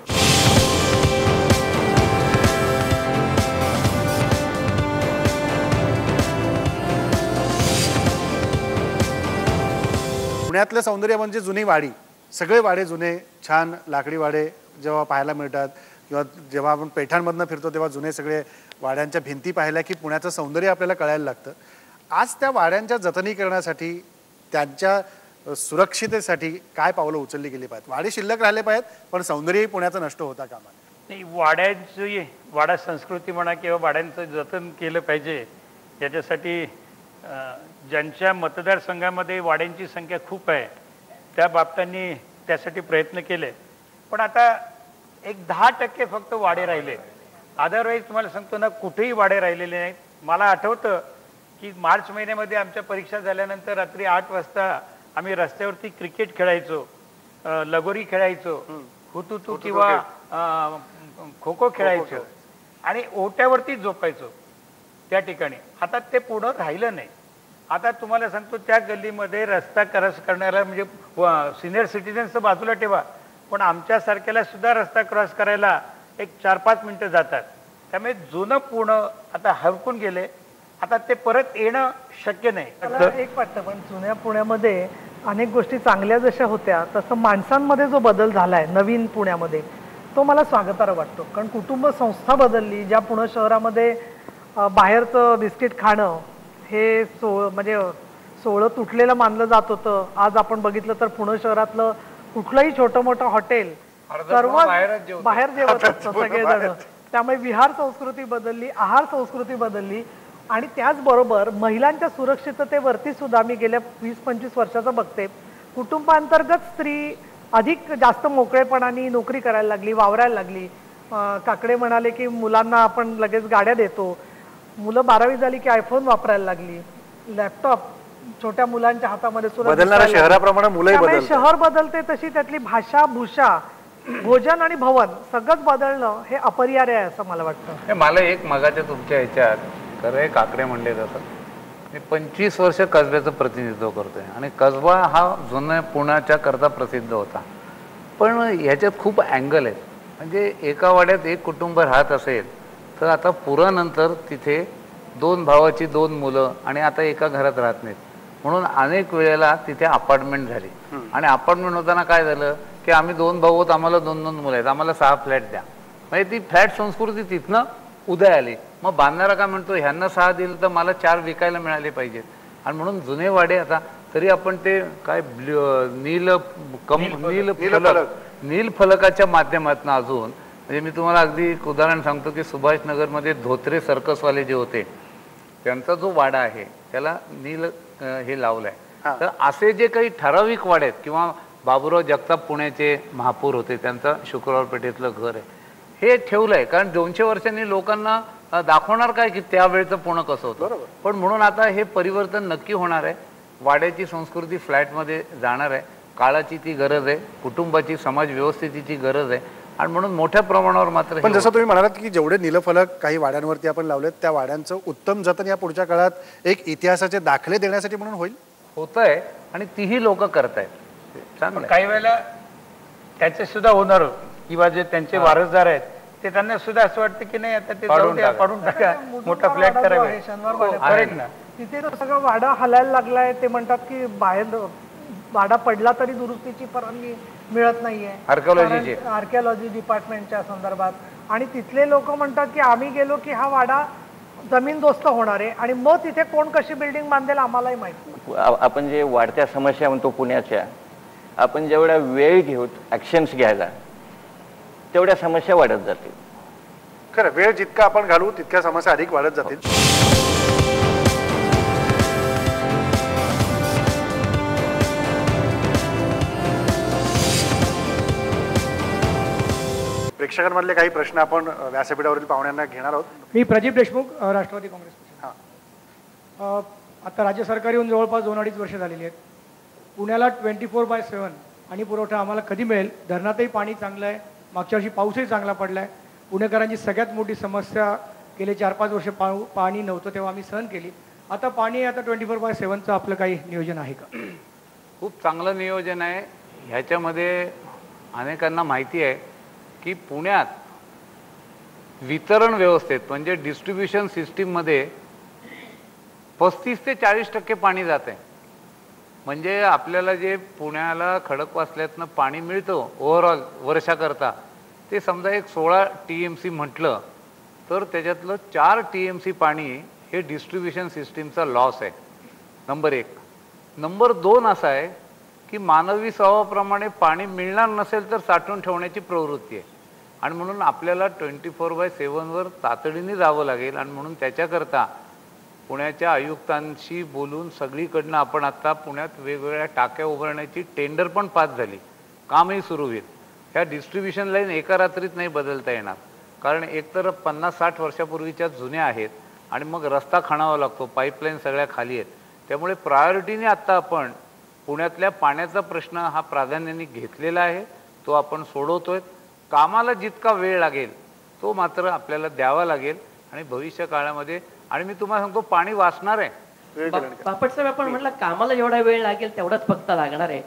पुण्यातलं सौंदर्य म्हणजे जुनी वाडी. सगळे वाडे जुने, छान लाकडी वाडे जेव्हा पाहायला मिळतात किंवा जेव्हा आपण पेठांमधनं फिरतो तेव्हा जुने सगळे वाड्यांच्या भिंती पाहिल्या की पुण्याचं सौंदर्य आपल्याला कळायला लागतं. आज त्या वाड्यांच्या जतनीकरणासाठी, त्यांच्या सुरक्षितेसाठी काय पावलं उचलली गेली पाहिजेत? वाडे शिल्लक राहिले पाहिजेत, पण सौंदर्यही पुण्याचं नष्ट होता कामा नये. नाही, वाडा संस्कृती म्हणा किंवा वाड्यांचं जतन केलं पाहिजे, याच्यासाठी ज्यांच्या मतदारसंघामध्ये वाड्यांची संख्या खूप आहे त्या बाबतींनी त्यासाठी प्रयत्न केले. पण आता एक 10% फक्त वाडे राहिले. अदरवाईज तुम्हाला सांगतो ना, कुठेही वाडे राहिलेले नाहीत. मला आठवतं की मार्च महिन्यामध्ये आमच्या परीक्षा झाल्यानंतर रात्री 8 वाजता आम्ही रस्त्यावरती क्रिकेट खेळायचो, लगोरी खेळायचो, हुतुतू किंवा खो खो खेळायचो आणि ओट्यावरती झोपायचो त्या ठिकाणी. आता ते पुढं राहिलं नाही. आता तुम्हाला सांगतो त्या गल्लीमध्ये रस्ता क्रॉस करणारा म्हणजे सिनियर सिटीजन्सचं बाजूला ठेवा, पण आमच्यासारख्याला सुद्धा रस्ता क्रॉस करायला एक 4-5 मिनटं जातात. त्यामुळे जुनं पुणं आता हरकून गेले. आता ते परत येणं शक्य नाही. मला एक वाटतं, पण जुन्या पुण्यामध्ये अनेक गोष्टी चांगल्या जशा होत्या तसं माणसांमध्ये जो बदल झालाय नवीन पुण्यामध्ये, तो मला स्वागतार्ह वाटतो. कारण कुटुंब संस्था बदलली. ज्या पुणे शहरामध्ये बाहेरचं बिस्किट खाणं हे म्हणजे सोळं तुटलेलं मानलं जात होतं, आज आपण बघितलं तर पुणे शहरातलं कुठलंही छोटं मोठं हॉटेल सर्व बाहेर जेवत असतं सगळेजण. त्यामुळे विहार संस्कृती बदलली, आहार संस्कृती बदलली. आणि त्याचबरोबर महिलांच्या सुरक्षिततेवरती सुद्धा मी गेल्या 20-25 वर्षाचं बघते, कुटुंबांतर्गत स्त्री अधिक जास्त मोकळेपणाने नोकरी करायला लागली, वावरायला लागली. काकडे म्हणाले की मुलांना आपण लगेच गाड्या देतो. मुलं 12वी झाली की आयफोन वापरायला लागली, लॅपटॉप छोट्या मुलांच्या हातामध्ये बदलणाऱ्या शहराप्रमाणे मुलंही बदलतात. शहर बदलते तशी त्यातली भाषा, भूषा, भोजन आणि भवन सगळंच बदलणं हे अपरिहार्य आहे असं मला वाटतं. मला एक मगाच्या तुमच्या ह्याच्यात खरं काकडे म्हणले जातात. मी 25 वर्ष कसब्याचं प्रतिनिधित्व करतोय आणि कसबा हा जुन्या पुण्याच्या करता प्रसिद्ध होता. पण ह्याच्यात खूप अँगल आहेत. म्हणजे एका वाड्यात एक कुटुंब राहत असेल तर आता पुरानंतर तिथे 2 भावाची 2 मुलं आणि आता एका घरात राहत नाहीत. म्हणून अनेक वेळेला तिथे अपार्टमेंट झाली. आणि अपार्टमेंट होताना काय झालं की आम्ही 2 भाऊ आहोत, आम्हाला 2-2 मुलं आहेत, आम्हाला 6 फ्लॅट द्या. म्हणजे ती फ्लॅट संस्कृती तिथनं उदय आली. मग बांधणारा काय म्हणतो, ह्यांना 6 दिलं तर मला 4 विकायला मिळाले पाहिजेत. आणि म्हणून जुने वाडे आता तरी आपण ते काय नील फलकाच्या माध्यमातून अजून, म्हणजे मी तुम्हाला अगदी एक उदाहरण सांगतो की सुभाषनगरमध्ये धोत्रे सर्कसवाले जे होते त्यांचा जो वाडा आहे त्याला नील हे लावलंय. तर असे जे काही ठराविक वाडे आहेत, किंवा बाबूराव जगताप पुण्याचे महापौर होते, त्यांचा शुक्रवार पेठेतलं घर आहे, हे ठेवलंय. कारण 200 वर्षांनी लोकांना दाखवणार काय की त्यावेळेचं पुणे कसं होतं. पण म्हणून आता हे परिवर्तन नक्की होणार आहे. वाड्याची संस्कृती फ्लॅटमध्ये जाणार आहे. काळाची ती गरज आहे, कुटुंबाची समाज व्यवस्थेची गरज आहे. आणि म्हणून मोठ्या प्रमाणावर मात्र पण जसं तुम्ही म्हणालात की जेवढे नीलफलक काही वाड्यांवरती आपण लावलेत त्या वाड्यांचं उत्तम जतन या पुढच्या काळात एक इतिहासाचे दाखले देण्यासाठी म्हणून होत आहे. आणि तीही लोक करतायत. चांगलं. काही वेळेला त्याचे सुद्धा होणार किंवा जे त्यांचे वारसदार आहेत ते त्यांना सुद्धा असं वाटतं की नाही आता ते पाडून टाका, मोठा फ्लॅट करावे. तिथे तर सगळं वाडा हलायला लागलाय. ते म्हणतात की बाहेर वाडा पडला तरी दुरुस्तीची परवानगी मिळत नाहीये आर्किओलॉजी डिपार्टमेंटच्या संदर्भात. आणि तिथले लोक म्हणतात की आम्ही गेलो की हा वाडा जमीनदोस्त होणार आहे आणि मग तिथे कोण कशी बिल्डिंग बांधेल आम्हालाही माहिती. आपण जे वाढत्या समस्या म्हणतो पुण्याच्या, आपण जेवढा वेळ घेऊ ॲक्शन्स घ्यायला तेवढ्या समस्या वाढत जातील. खरं, वेळ जितका आपण घालू तितक्या समस्या अधिक वाढत जातील. प्रेक्षकांमधले काही प्रश्न आपण व्यासपीठावरील पाहुण्यांना घेणार आहोत. मी प्रदीप देशमुख, राष्ट्रवादी काँग्रेस पक्ष. आता राज्य सरकार येऊन जवळपास 2-2.5 वर्ष झालेली आहेत. पुण्याला 24/7 पाणी पुरवठा आम्हाला कधी मिळेल? धरणातही पाणी चांगलं आहे, मागच्या वर्षी पाऊसही चांगला पडला आहे. पुणेकरांची सगळ्यात मोठी समस्या गेले 4-5 वर्ष पाणी नव्हतं तेव्हा आम्ही सहन केली. आता पाणी आता 24/7चं आपलं काही नियोजन आहे का? खूप चांगलं नियोजन आहे. ह्याच्यामध्ये अनेकांना माहिती आहे की पुण्यात वितरण व्यवस्थेत म्हणजे डिस्ट्रीब्युशन सिस्टीममध्ये 35 ते 40% पाणी जात आहे. म्हणजे आपल्याला जे पुण्याला खडकवासल्यातनं पाणी मिळतं ओव्हरऑल वर्षाकरता, ते समजा एक 16 TMC म्हटलं तर त्याच्यातलं 4 TMC पाणी हे डिस्ट्रीब्युशन सिस्टीमचा लॉस आहे. नंबर 1. नंबर 2 असा आहे की मानवी स्वभावाप्रमाणे पाणी मिळणार नसेल तर साठवून ठेवण्याची प्रवृत्ती आहे आणि म्हणून आपल्याला 24/7 तातडीने जावं लागेल. आणि म्हणून त्याच्याकरता पुण्याच्या आयुक्तांशी बोलून सगळीकडनं आपण आता पुण्यात वेगवेगळ्या टाक्या उभारण्याची टेंडर पण पास झाली, कामही सुरू होईल. ह्या डिस्ट्रीब्युशन लाईन एका रात्रीत नाही बदलता येणार, कारण एकतर 50-60 वर्षापूर्वीच्या जुन्या आहेत आणि मग रस्ता खणावा लागतो, पाईपलाईन सगळ्या खाली आहेत. त्यामुळे प्रायोरिटीने आत्ता आपण पुण्यातल्या पाण्याचा प्रश्न हा प्राधान्याने घेतलेला आहे, तो आपण सोडवतोय. कामाला जितका वेळ लागेल तो मात्र आपल्याला द्यावा लागेल आणि भविष्य काळामध्ये, आणि मी तुम्हाला सांगतो पाणी वाचणार आहे. बापट साहेब, आपण म्हटलं कामाला जेवढा वेळ लागेल तेवढाच फक्त लागणार आहे.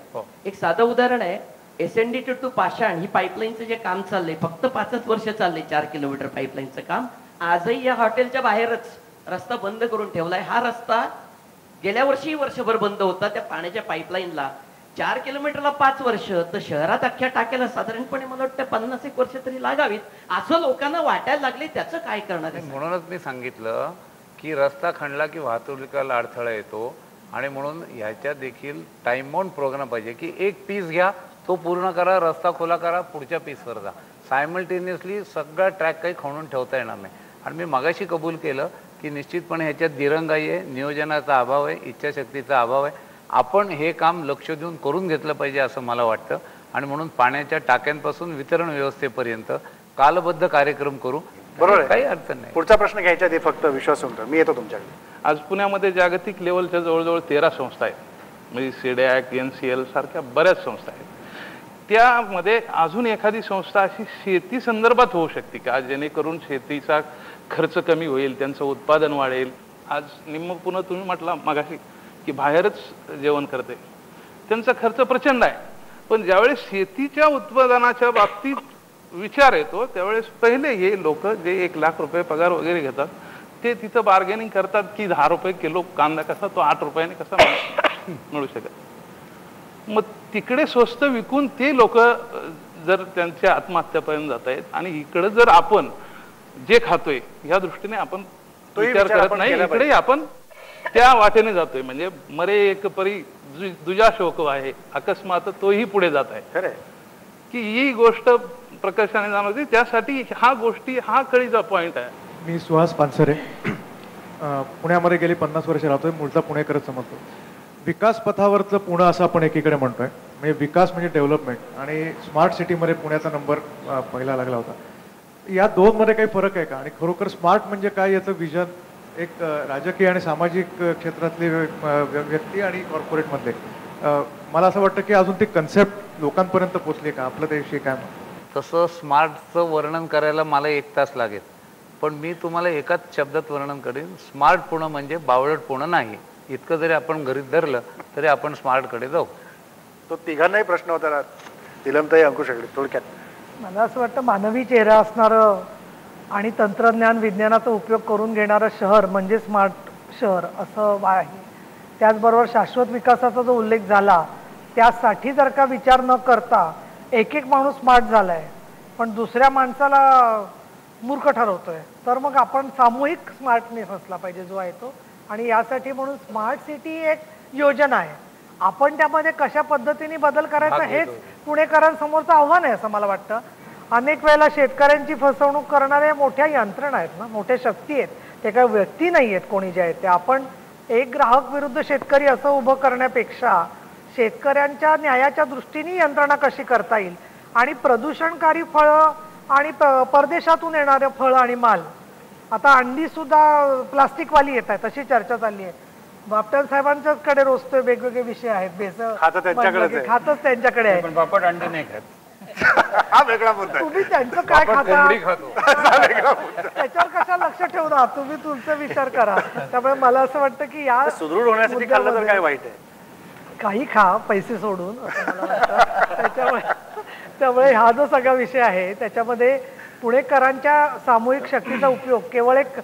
एक साधं उदाहरण आहे, SNDT टू पाषाण ही पाईपलाईनचं जे काम चाललंय फक्त 5 वर्ष चाललंय. 4 किलोमीटर पाईपलाईनचं काम आजही या हॉटेलच्या बाहेरच रस्ता बंद करून ठेवलाय. हा रस्ता गेल्या वर्षी वर्षभर बंद होता त्या पाण्याच्या पाईपलाईनला. 4 किलोमीटरला 5 वर्ष, तर शहरात अख्ख्या टाक्याला साधारणपणे मला वाटतं 50-1 वर्ष तरी लागावीत, असं लोकांना वाटायला लागले. त्याचं काय करणार आहे? म्हणूनच मी सांगितलं की रस्ता खणला की वाहतुकीला अडथळा येतो आणि म्हणून ह्याच्या देखील टाइम बाउंड प्रोग्राम पाहिजे की एक पीस घ्या, तो पूर्ण करा, रस्ता खुला करा, पुढच्या पीसवर जा. सायमल्टेनियसली सगळा ट्रॅक काही खणून ठेवता येणार नाही. आणि मी मगाशी कबूल केलं की निश्चितपणे ह्याच्यात दिरंगाई आहे, नियोजनाचा अभाव आहे, इच्छाशक्तीचा अभाव आहे. आपण हे काम लक्ष देऊन करून घेतलं पाहिजे असं मला वाटतं. आणि म्हणून पाण्याच्या टाक्यांपासून वितरण व्यवस्थेपर्यंत कालबद्ध कार्यक्रम करू. बरोबर आहे, काही अडचण नाही. पुढचा प्रश्न घ्यायचा ते फक्त विश्वास मी येतो तुमच्याकडे. आज पुण्यामध्ये जागतिक लेवलच्या जवळजवळ 13 संस्था आहेत, म्हणजे CDAC, NCL सारख्या बऱ्याच संस्था आहेत. त्यामध्ये अजून एखादी संस्था अशी शेती संदर्भात होऊ शकते का, जेणेकरून शेतीचा खर्च कमी होईल, त्यांचं उत्पादन वाढेल? आज निम्म पुन्हा तुम्ही म्हटलं मगाशी की बाहेरच जेवण करते, त्यांचा खर्च प्रचंड आहे. पण ज्यावेळेस शेतीच्या उत्पादनाच्या बाबतीत विचार येतो त्यावेळेस पहिले हे लोक जे 1 लाख रुपये पगार वगैरे घेतात ते तिथं बार्गेनिंग करतात की 10 रुपये किलो कांदा कसा तो 8 रुपयाने कसा मिळू शकत. मग तिकडे स्वस्त विकून ते लोक जर त्यांच्या आत्महत्यापर्यंत जात आहेत आणि इकडे जर आपण जे खातोय ह्या दृष्टीने आपण विचार करत नाही, इकडे आपण त्या वाटेने जातोय. म्हणजे मरे एक परी दुजा शोक आहे, अकस्मात तोही पुढे जात आहे. खरं की ही गोष्ट प्रकर्षाने जाणवते, त्यासाठी हा कळीचा पॉइंट आहे. मी सुहास पानसरे, पुण्यामध्ये गेली 50 वर्ष राहतोय, मूळचा पुणेकरच समजतो. विकास पथावरचं पुणे असं आपण एकीकडे म्हणतोय, म्हणजे विकास म्हणजे डेव्हलपमेंट, आणि स्मार्ट सिटीमध्ये पुण्याचा नंबर पहिला लागला होता. या दोनमध्ये काही फरक आहे का? आणि खरोखर स्मार्ट म्हणजे काय याचं विजन एक राजकीय आणि सामाजिक क्षेत्रातली व्यक्ती आणि कॉर्पोरेटमधले, मला असं वाटतं की अजून ती कन्सेप्ट लोकांपर्यंत पोचली का? आपलं त्याविषयी काय मत? तसं स्मार्टचं वर्णन करायला मला 1 तास लागेल, पण मी तुम्हाला एकाच शब्दात वर्णन करेन. स्मार्ट पुणे म्हणजे बावळट पुणे नाही. इतकं जरी आपण घरीत धरलं तरी आपण स्मार्टकडे जाऊ. तो तिघांनाही प्रश्न होता, तिलमताई, अंकुशकडे. थोडक्यात मला असं वाटतं मानवी चेहरा असणारं आणि तंत्रज्ञान विज्ञानाचा उपयोग करून घेणारं शहर म्हणजे स्मार्ट शहर असं आहे. त्याचबरोबर शाश्वत विकासाचा जो उल्लेख झाला त्यासाठी जर का विचार न करता एक माणूस स्मार्ट झालाय, पण दुसऱ्या माणसाला मूर्ख ठरवतोय. तर मग आपण सामूहिक स्मार्टनेस असला पाहिजे जो आहे तो, आणि यासाठी म्हणून स्मार्ट सिटी एक योजना आहे. आपण त्यामध्ये कशा पद्धतीने बदल करायचा हेच पुणेकरांसमोरचं आव्हान आहे असं मला वाटतं. अनेक वेळेला शेतकऱ्यांची फसवणूक करणाऱ्या मोठ्या यंत्रणा आहेत ना, मोठ्या शक्ती आहेत, ते काही व्यक्ती नाही आहेत कोणी जे आहेत ते. आपण एक ग्राहक विरुद्ध शेतकरी असं उभं करण्यापेक्षा शेतकऱ्यांच्या न्यायाच्या दृष्टीने यंत्रणा कशी करता येईल, आणि प्रदूषणकारी फळं आणि परदेशातून येणारे फळं आणि माल, आता अंडी सुद्धा प्लास्टिकवाली येत आहेत अशी चर्चा चालली आहे. बापट साहेबांच्याच कडे रोजतोय वेगवेगळे विषय आहेत, खातच त्यांच्याकडे आहे. बापट अंडी नाही खात. हा वेगळा मुद्दा. तुम्ही त्यांचं काय खाता त्याच्यावर कशा लक्ष ठेवणार, तुम्ही तुमचा विचार करा. त्यामुळे मला असं वाटतं की या सुदृढ होण्यासाठी खाल्लं तर काय वाईट आहे, काही खा पैसे सोडून असं मला वाटतं. त्यामुळे हा जो सगळा विषय आहे त्याच्यामध्ये पुणेकरांच्या सामूहिक शक्तीचा उपयोग केवळ एक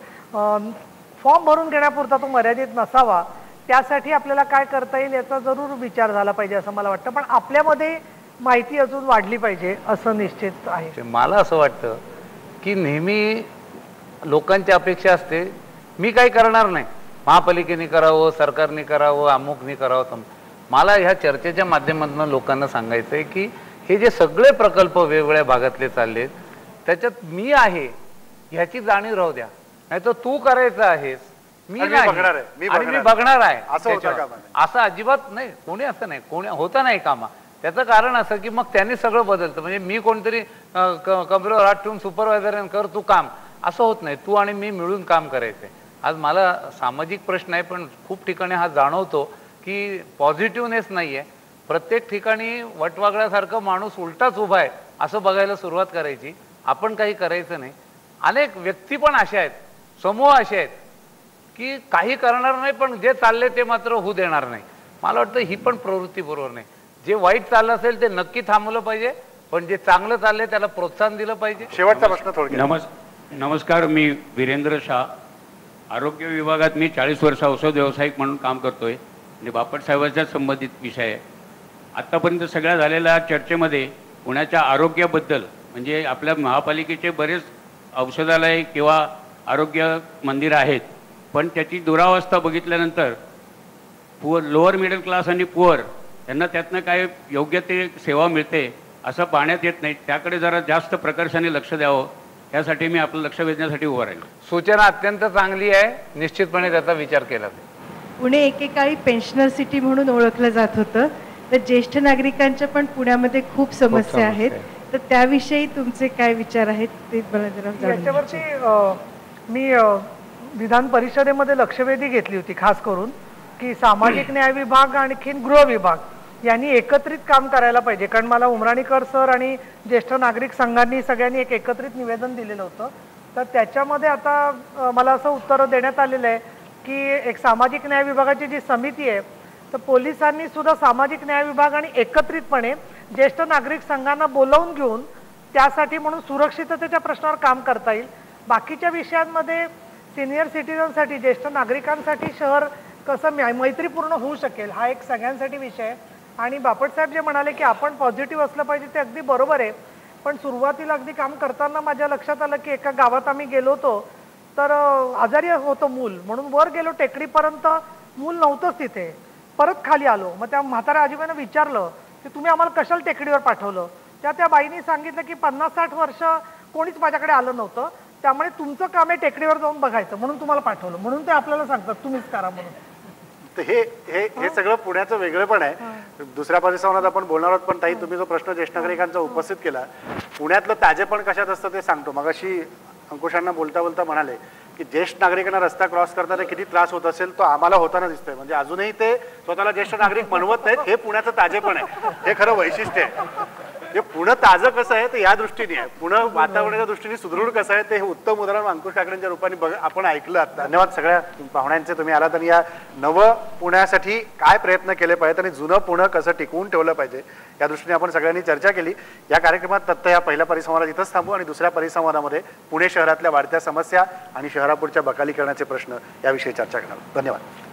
फॉर्म भरून घेण्यापुरता तो मर्यादित नसावा. त्यासाठी आपल्याला काय करता येईल याचा जरूर विचार झाला पाहिजे असं मला वाटतं. पण आपल्यामध्ये माहिती अजून वाढली पाहिजे असं निश्चित आहे. मला असं वाटतं की नेहमी लोकांची अपेक्षा असते मी काही करणार नाही, महापालिकेने करावं, सरकारने करावं, अमुकने करावं. मला ह्या चर्चेच्या माध्यमातून लोकांना सांगायचं आहे की हे जे सगळे प्रकल्प वेगवेगळ्या भागातले चाललेत त्याच्यात मी आहे ह्याची जाणीव राहू द्या. नाही तर तू करायचं आहेस, मी बघणार आहे असं अजिबात नाही. कोणी असं नाही, कोणी होतं नाही कामा. त्याचं कारण असं की मग त्यांनी सगळं बदलतं. म्हणजे मी कोणतरी कमरेवर हात ठेवून सुपरवायझर कर तू काम, असं होत नाही. तू आणि मी मिळून काम करायचंय. आज मला सामाजिक प्रश्न आहे पण खूप ठिकाणी हा जाणवतो की पॉझिटिव्हनेस नाही आहे. प्रत्येक ठिकाणी वटवागळ्यासारखं माणूस उलटाच उभा आहे असं बघायला सुरुवात करायची. आपण काही करायचं नाही. अनेक व्यक्ती पण अशा आहेत, समूह असे आहेत की काही करणार नाही पण जे चालले ते मात्र होऊ देणार नाही. मला वाटतं ही पण प्रवृत्ती बरोबर नाही. जे वाईट चाललं असेल ते नक्की थांबवलं पाहिजे, पण जे चांगलं चाललंय त्याला प्रोत्साहन दिलं पाहिजे. शेवटचा प्रश्न थोडक्यात. नमस्कार, मी वीरेंद्र शाह. आरोग्य विभागात मी 40 वर्ष औषध व्यावसायिक म्हणून काम करतोय आणि बापट साहेबांच्या संबंधित विषय आहे. आत्तापर्यंत सगळ्या झालेल्या चर्चेमध्ये पुण्याच्या आरोग्याबद्दल म्हणजे आपल्या महापालिकेचे बरेच औषधालय किंवा आरोग्य मंदिर आहेत, पण त्याची दुरावस्था बघितल्यानंतर लोअर मिडल क्लास आणि पुअर यांना त्यातनं काय योग्य ते सेवा मिळते असं पाहण्यात येत नाही. त्याकडे जरा जास्त प्रकर्षाने लक्ष द्यावं यासाठी मी आपलं लक्ष वेधण्यासाठी उभं राहिलो. सूचना अत्यंत चांगली आहे, निश्चितपणे त्याचा विचार केला. पुणे एकेकाळी पेन्शनर सिटी म्हणून ओळखलं जात होतं, तर ज्येष्ठ नागरिकांच्या पण पुण्यामध्ये खूप समस्या आहेत, तर त्याविषयी तुमचे काय विचार आहेत ते मला जरा याच्यावरती मी विधान परिषदेमध्ये लक्षवेधी घेतली होती खास करून की सामाजिक न्याय विभाग आणखीन गृह विभाग यांनी एकत्रित काम करायला पाहिजे. कारण मला उमराणीकर सर आणि ज्येष्ठ नागरिक संघांनी सगळ्यांनी एक एकत्रित निवेदन दिलेलं होतं. तर त्याच्यामध्ये आता मला असं उत्तर देण्यात आलेलं आहे की एक सामाजिक न्याय विभागाची जी समिती आहे तर पोलिसांनी सुद्धा सामाजिक न्याय विभाग आणि एकत्रितपणे ज्येष्ठ नागरिक संघांना बोलावून घेऊन त्यासाठी म्हणून सुरक्षिततेच्या प्रश्नावर काम करता येईल. बाकीच्या विषयांमध्ये सिनियर सिटीजनसाठी ज्येष्ठ नागरिकांसाठी शहर कसं मैत्रीपूर्ण होऊ शकेल हा एक सगळ्यांसाठी विषय आहे. आणि बापटसाहेब जे म्हणाले की आपण पॉझिटिव्ह असलं पाहिजे ते अगदी बरोबर आहे. पण सुरुवातीला अगदी काम करताना माझ्या लक्षात आलं की एका गावात आम्ही गेलो होतो तर आजारी होतं मूल, म्हणून वर गेलो टेकडीपर्यंत, मूल नव्हतंच तिथे. परत खाली आलो. मग त्या म्हाताऱ्या आजीबाईनं विचारलं की तुम्ही आम्हाला कशाला टेकडीवर पाठवलं. त्या बाईंनी सांगितलं की 50-60 वर्ष कोणीच माझ्याकडे आलं नव्हतं, त्यामुळे तुमचं काम आहे टेकडीवर जाऊन बघायचं म्हणून तुम्हाला पाठवलं, म्हणून ते आपल्याला सांगतात तुम्हीच करा म्हणून. तर हे सगळं पुण्याचं वेगळेपण आहे. दुसऱ्या परिसरात आपण बोलणार आहोत. पण ताई, तुम्ही जो प्रश्न ज्येष्ठ नागरिकांचा उपस्थित केला, पुण्यातलं ताजेपण कशात असतं ते सांगतो. मगाशी अंकुशांना बोलता बोलता म्हणाले की ज्येष्ठ नागरिकांना रस्ता क्रॉस करताना किती त्रास होत असेल तो आम्हाला होताना दिसतोय. म्हणजे अजूनही ते स्वतःला ज्येष्ठ नागरिक म्हणवत नाहीत. हे पुण्याचं ताजेपण आहे, हे खरं वैशिष्ट्य आहे. हे पुणे ताजं कसं आहे ते या दृष्टीने आहे, पुणे वातावरणाच्या दृष्टीने सुदृढ कसं आहे ते हे उत्तम उदाहरण अंकुश ठाकरेंच्या रूपाने आपण ऐकलं. धन्यवाद सगळ्या पाहुण्यांचे. तुम्ही आलात आणि या नवं पुण्यासाठी काय प्रयत्न केले पाहिजेत आणि जुनं पुणे कसं टिकवून ठेवलं पाहिजे या दृष्टीने आपण सगळ्यांनी चर्चा केली. या कार्यक्रमात तत्त या पहिल्या परिसंवादात इथंच थांबू आणि दुसऱ्या परिसंवादामध्ये पुणे शहरातल्या वाढत्या समस्या आणि शहरापुढच्या बकालीकरणाचे प्रश्न याविषयी चर्चा करणार. धन्यवाद.